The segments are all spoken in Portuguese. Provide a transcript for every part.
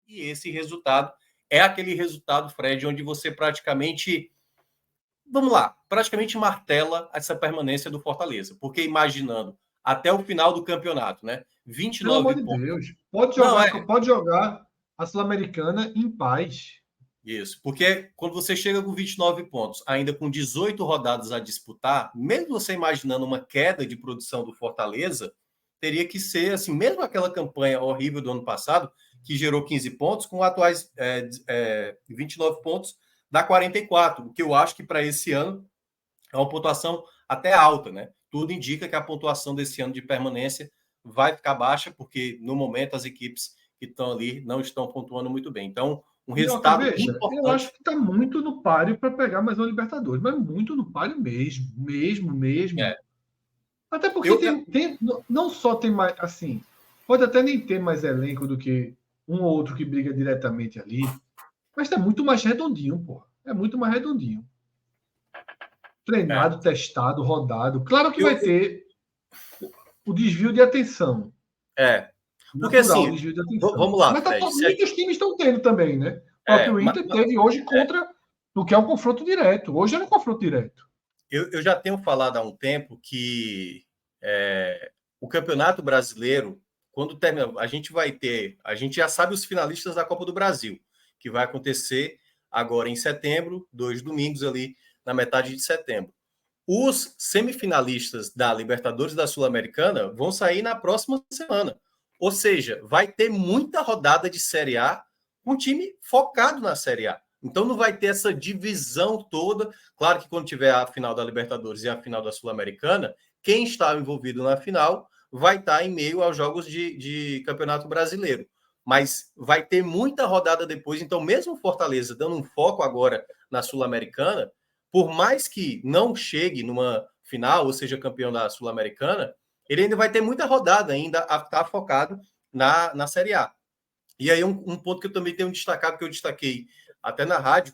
E esse resultado é aquele resultado, Fred, onde você praticamente, vamos lá, praticamente martela essa permanência do Fortaleza. Porque imaginando até o final do campeonato, né? Pelo amor 29 de pontos. Deus. Não, Pode jogar a Sul-Americana em paz. isso, porque quando você chega com 29 pontos, ainda com 18 rodadas a disputar, mesmo você imaginando uma queda de produção do Fortaleza, teria que ser assim, mesmo aquela campanha horrível do ano passado, que gerou 15 pontos, com atuais 29 pontos, dá 44, o que eu acho que para esse ano é uma pontuação até alta, né? Tudo indica que a pontuação desse ano de permanência vai ficar baixa, porque no momento as equipes que estão ali não estão pontuando muito bem. Então, um Minhoca, resultado veja, eu acho importante. que está muito no páreo para pegar mais uma Libertadores, mas muito no páreo mesmo, mesmo. É, Até porque eu, tem não só tem mais, assim, pode até nem ter mais elenco do que um ou outro que briga diretamente ali, mas tá muito mais redondinho, pô. É muito mais redondinho. é, Treinado, testado, rodado. Claro que eu, vai ter o desvio de atenção. é, porque Natural, o assim, desvio de atenção. vamos lá, Mas Fred. muitos times estão tendo também, né? O É, próprio Inter teve hoje contra o que é um confronto direto. Hoje era um confronto direto. eu já tenho falado há um tempo que o Campeonato Brasileiro, quando termina, a gente já sabe os finalistas da Copa do Brasil, que vai acontecer agora em setembro, 2 domingos ali na metade de setembro. Os semifinalistas da Libertadores e da Sul-Americana vão sair na próxima semana. Ou seja, vai ter muita rodada de Série A com um time focado na Série A. Então não vai ter essa divisão toda. Claro que quando tiver a final da Libertadores e a final da Sul-Americana, quem está envolvido na final vai estar em meio aos jogos de Campeonato Brasileiro. Mas vai ter muita rodada depois. Então, mesmo Fortaleza dando um foco agora na Sul-Americana, por mais que não chegue numa final ou seja campeão da Sul-Americana, ele ainda vai ter muita rodada ainda a estar focado na Série A. E aí um ponto que eu também tenho destacado, que eu destaquei até na rádio,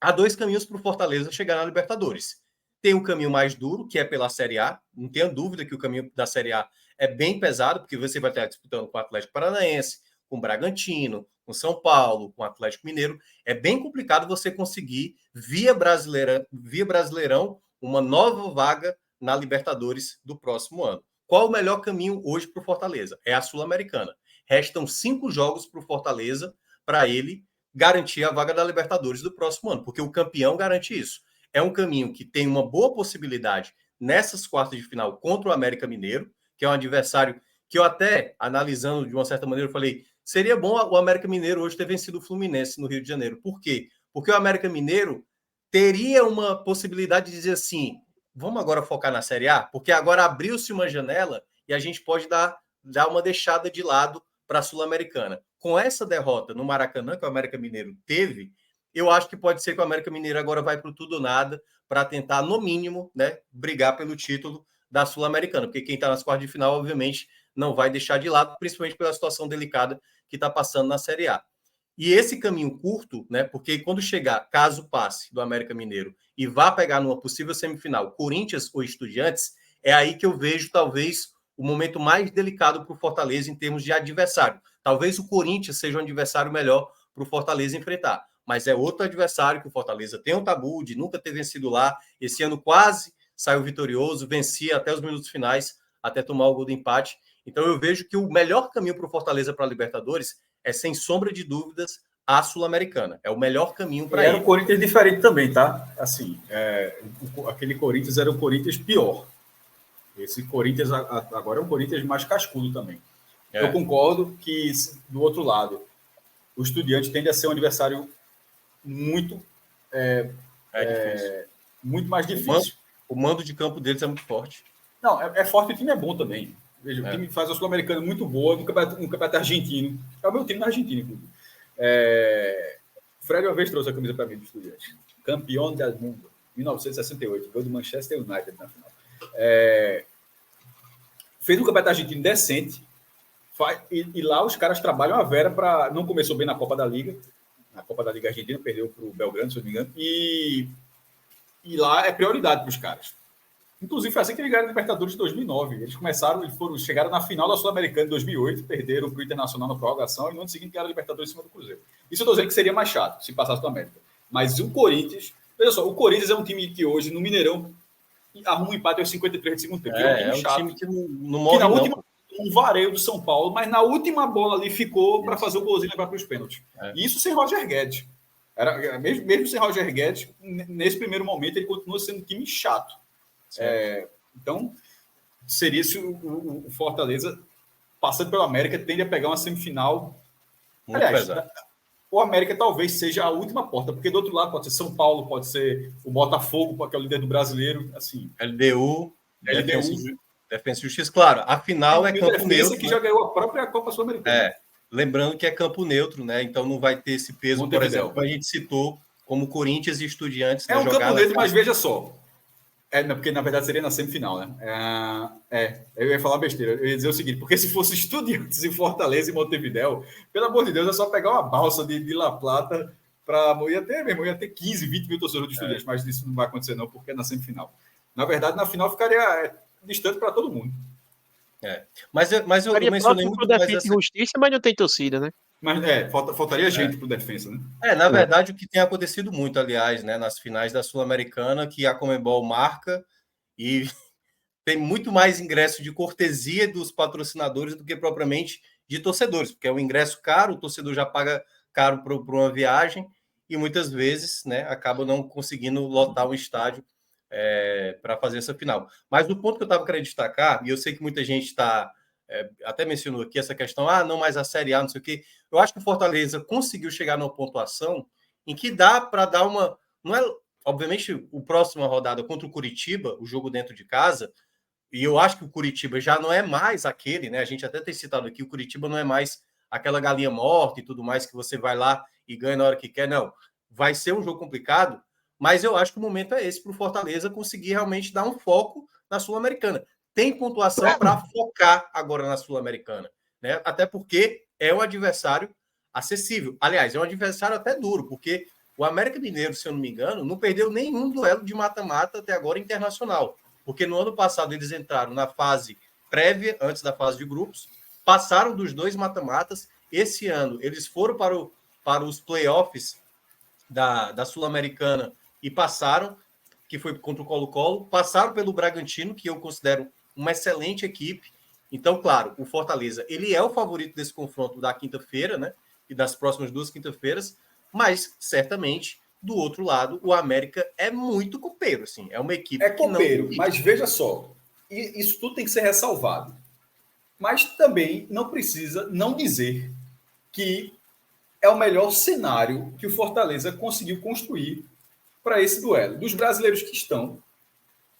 há 2 caminhos para o Fortaleza chegar na Libertadores. Tem um caminho mais duro, que é pela Série A. Não tenha dúvida que o caminho da Série A é bem pesado, porque você vai estar disputando com o Atlético Paranaense, com o Bragantino, com São Paulo, com o Atlético Mineiro. É bem complicado você conseguir, via Brasileirão, uma nova vaga na Libertadores do próximo ano. Qual o melhor caminho hoje para o Fortaleza? É a Sul-Americana. Restam 5 jogos para o Fortaleza, para ele garantir a vaga da Libertadores do próximo ano, porque o campeão garante isso. É um caminho que tem uma boa possibilidade nessas quartas de final contra o América Mineiro, que é um adversário que eu até, analisando de uma certa maneira, eu falei, seria bom o América Mineiro hoje ter vencido o Fluminense no Rio de Janeiro. Por quê? Porque o América Mineiro teria uma possibilidade de dizer assim, vamos agora focar na Série A, porque agora abriu-se uma janela e a gente pode dar uma deixada de lado para a Sul-Americana. Com essa derrota no Maracanã, que o América Mineiro teve, eu acho que pode ser que o América Mineiro agora vai para o tudo ou nada para tentar, no mínimo, né, brigar pelo título da Sul-Americana, porque quem está nas quartas de final, obviamente, não vai deixar de lado, principalmente pela situação delicada que está passando na Série A. E esse caminho curto, né, porque quando chegar, caso passe do América Mineiro e vá pegar numa possível semifinal Corinthians ou Estudiantes, é aí que eu vejo talvez o momento mais delicado para o Fortaleza em termos de adversário. Talvez o Corinthians seja um adversário melhor para o Fortaleza enfrentar, mas é outro adversário que o Fortaleza tem um tabu de nunca ter vencido lá. Esse ano quase saiu vitorioso, vencia até os minutos finais, até tomar o gol do empate. Então eu vejo que o melhor caminho para o Fortaleza para a Libertadores é, sem sombra de dúvidas, a Sul-Americana. É o melhor caminho para ele. Era um Corinthians diferente também, tá? Assim, aquele Corinthians era o Corinthians pior. Esse Corinthians agora é um Corinthians mais cascudo também. Eu concordo que, do outro lado, o Estudiante tende a ser um adversário muito muito mais difícil. O mando de campo deles é muito forte. Não, é forte, o time é bom também. Veja, o time faz a Sul-Americana muito boa no campeonato argentino. É o meu time na Argentina, inclusive. Fred uma vez trouxe a camisa para mim do Estudiante. Campeão do mundo, 1968. Gol do Manchester United na final. Fez um campeonato argentino decente. E lá os caras trabalham a vera para... Não começou bem na Copa da Liga. Na Copa da Liga Argentina, perdeu para o Belgrano, se eu não me engano. E lá é prioridade para os caras. Inclusive, foi assim que eles ganharam a Libertadores de 2009. Eles chegaram na final da Sul-Americana em 2008, perderam para o Internacional na prorrogação e no ano seguinte ganharam a Libertadores em cima do Cruzeiro. Isso eu estou dizendo que seria mais chato se passasse do América. Mas o Corinthians... Veja só, o Corinthians é um time que hoje, no Mineirão, arruma um empate aos 53 de segundo tempo. É um chato, time que não morre, que na última, um vareio do São Paulo, mas na última bola ali ficou para fazer o golzinho e levar para os pênaltis. E isso sem Roger Guedes. Mesmo sem Roger Guedes, nesse primeiro momento, ele continua sendo um time chato. Então, seria se o Fortaleza, passando pelo América, tende a pegar uma semifinal. Muito pesado. O América talvez seja a última porta, porque do outro lado pode ser São Paulo, pode ser o Botafogo, que é o líder do brasileiro. Assim, LDU. Defensa e Justiça. Claro, a final é campo neutro. Que já ganhou a própria Copa Sul-Americana. Lembrando que é campo neutro, né? Então não vai ter esse peso, por exemplo, que a gente citou, como Corinthians e Estudiantes. É um campo neutro, mas veja só. Porque na verdade seria na semifinal, né? Eu ia falar besteira. Eu ia dizer o seguinte, porque se fosse Estudiantes em Fortaleza e Montevidéu, pelo amor de Deus, é só pegar uma balsa de La Plata para... Ia ter 15, 20 mil torcedores de Estudiantes, mas isso não vai acontecer não, porque é na semifinal. Na verdade, na final ficaria distante para todo mundo. Mas eu mencionei muito mais Defesa e Justiça, mas não tem torcida, né? Mas faltaria gente para o defesa, né? Na verdade, o que tem acontecido muito, aliás, né, nas finais da Sul-Americana, que a Conmebol marca e tem muito mais ingresso de cortesia dos patrocinadores do que propriamente de torcedores, porque é um ingresso caro, o torcedor já paga caro para uma viagem e muitas vezes, né, acaba não conseguindo lotar um estádio para fazer essa final. Mas o ponto que eu estava querendo destacar, e eu sei que muita gente até mencionou aqui essa questão, não mais a Série A, não sei o quê. Eu acho que o Fortaleza conseguiu chegar numa pontuação em que dá para dar uma... Não é, obviamente, o próxima rodada contra o Curitiba, o jogo dentro de casa, e eu acho que o Curitiba já não é mais aquele, né? A gente até tem citado aqui, o Curitiba não é mais aquela galinha morta e tudo mais que você vai lá e ganha na hora que quer, não. Vai ser um jogo complicado, mas eu acho que o momento é esse para o Fortaleza conseguir realmente dar um foco na Sul-Americana. Tem pontuação para focar agora na Sul-Americana, né? Até porque é um adversário acessível. Aliás, é um adversário até duro, porque o América Mineiro, se eu não me engano, não perdeu nenhum duelo de mata-mata até agora internacional. Porque no ano passado eles entraram na fase prévia, antes da fase de grupos, passaram dos 2 mata-matas. Esse ano eles foram para os playoffs da Sul-Americana e passaram, que foi contra o Colo-Colo, passaram pelo Bragantino, que eu considero uma excelente equipe. Então, claro, o Fortaleza, ele é o favorito desse confronto da quinta-feira, né? E das próximas 2 quinta-feiras, mas, certamente, do outro lado, o América é muito copeiro, assim. É uma equipe que copeiro, não... mas veja só, isso tudo tem que ser ressalvado. Mas também não precisa não dizer que é o melhor cenário que o Fortaleza conseguiu construir para esse duelo. Dos brasileiros que estão,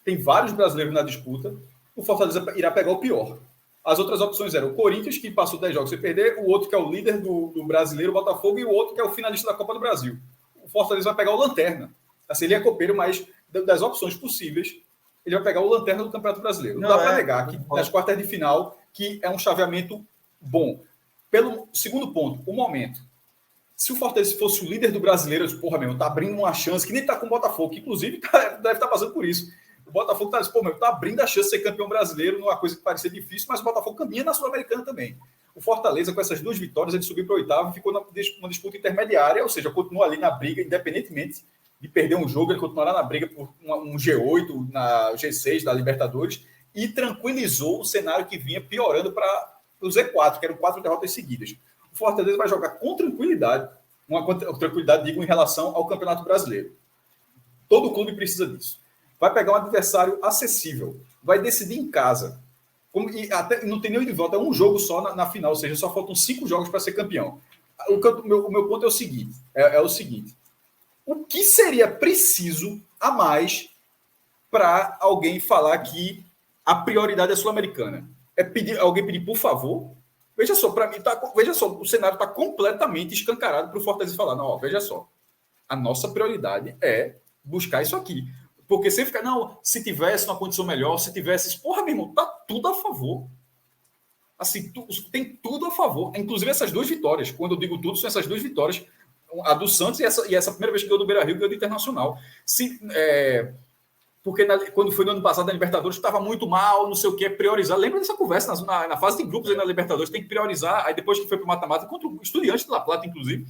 tem vários brasileiros na disputa, o Fortaleza irá pegar o pior. As outras opções eram o Corinthians, que passou 10 jogos sem perder, o outro que é o líder do brasileiro, o Botafogo, e o outro que é o finalista da Copa do Brasil. O Fortaleza vai pegar o Lanterna. Assim, ele é copeiro, mas das opções possíveis, ele vai pegar o Lanterna do Campeonato Brasileiro. Não dá para negar que nas quartas de final, que é um chaveamento bom. Pelo segundo ponto, o momento. Se o Fortaleza fosse o líder do brasileiro, eu disse, porra, meu, tá abrindo uma chance, que nem tá com o Botafogo, que inclusive deve estar passando por isso. O Botafogo tá abrindo a chance de ser campeão brasileiro, numa coisa que parecia difícil, mas o Botafogo caminha na Sul-Americana também. O Fortaleza, com essas 2 vitórias, ele subiu para o 8º e ficou numa disputa intermediária, ou seja, continua ali na briga, independentemente de perder um jogo, ele continuará na briga por um G8, na G6 da Libertadores, e tranquilizou o cenário que vinha piorando para o Z4, que eram 4 derrotas seguidas. O Fortaleza vai jogar com tranquilidade, tranquilidade, digo, em relação ao Campeonato Brasileiro. Todo clube precisa disso. Vai pegar um adversário acessível, vai decidir em casa. E até não tem nem de volta, é um jogo só na final, ou seja, só faltam 5 jogos para ser campeão. O meu ponto é o seguinte: o que seria preciso a mais para alguém falar que a prioridade é sul-americana? É alguém pedir, por favor? Veja só, para mim, veja só, o cenário está completamente escancarado para o Fortaleza falar, não, veja só, a nossa prioridade é buscar isso aqui. Porque você fica, não, se tivesse uma condição melhor, se tivesse... Porra, meu irmão, tá tudo a favor. Assim, tem tudo a favor. Inclusive essas 2 vitórias. Quando eu digo tudo, são essas 2 vitórias. A do Santos e essa primeira vez que ganhou do Beira-Rio, ganhou do Internacional. porque quando foi no ano passado na Libertadores, estava muito mal, não sei o que, priorizar. Lembra dessa conversa na fase de grupos aí na Libertadores, tem que priorizar. Aí depois que foi para o mata-mata, contra o Estudiantes de La Plata, inclusive.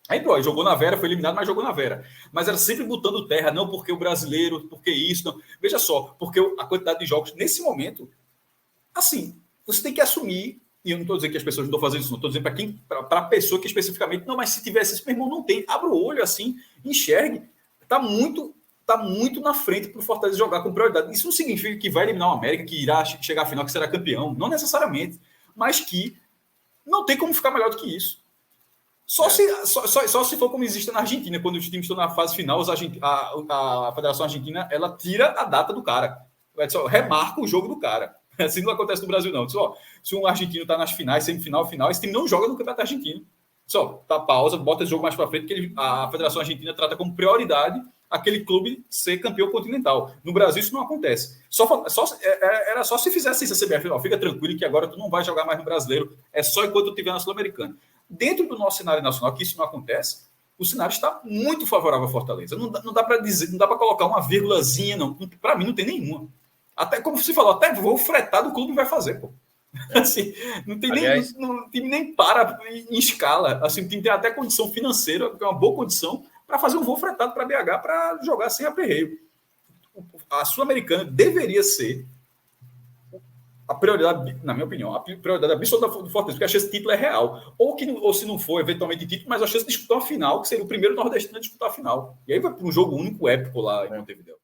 Aí, pô, jogou na Vera, foi eliminado, mas jogou na Vera. Mas era sempre botando terra, não porque o brasileiro, porque isso, não. Veja só, porque a quantidade de jogos, nesse momento, assim, você tem que assumir, e eu não estou dizendo que as pessoas não estão fazendo isso, não estou dizendo para a pessoa que especificamente, não, mas se tivesse isso, meu irmão, não tem. Abra o olho assim, enxergue. Está muito na frente para o Fortaleza jogar com prioridade. Isso não significa que vai eliminar o América, que irá chegar à final, que será campeão. Não necessariamente. Mas que não tem como ficar melhor do que isso. Só se for como existe na Argentina, quando os times estão na fase final, a Federação Argentina ela tira a data do cara. Só remarca o jogo do cara. Assim não acontece no Brasil, não. Só, se um argentino está nas finais, semifinal, final, esse time não joga no Campeonato Argentino. Só, tá pausa, bota o jogo mais para frente, que a Federação Argentina trata como prioridade aquele clube ser campeão continental. No Brasil isso não acontece. Era só se fizesse isso a CBF. Não, fica tranquilo que agora tu não vai jogar mais no Brasileiro, é só enquanto tu estiver na Sul-Americana. Dentro do nosso cenário nacional, que isso não acontece, o cenário está muito favorável à Fortaleza. Não dá para dizer, não dá para colocar uma vírgulazinha, não. Para mim não tem nenhuma. Até como você falou, até voo fretado o clube vai fazer, pô. Assim, não tem aliás, o time nem para em escala. Assim, o time tem até condição financeira, que é uma boa condição, para fazer um voo fretado para BH para jogar sem aperreio. A Sul-Americana deveria ser a prioridade, na minha opinião, a prioridade absoluta do Fortaleza, porque a chance de título é real. Ou se não for, eventualmente, título, mas a chance de disputar a final, que seria o primeiro nordestino a disputar a final. E aí vai para um jogo único épico lá em Montevideo.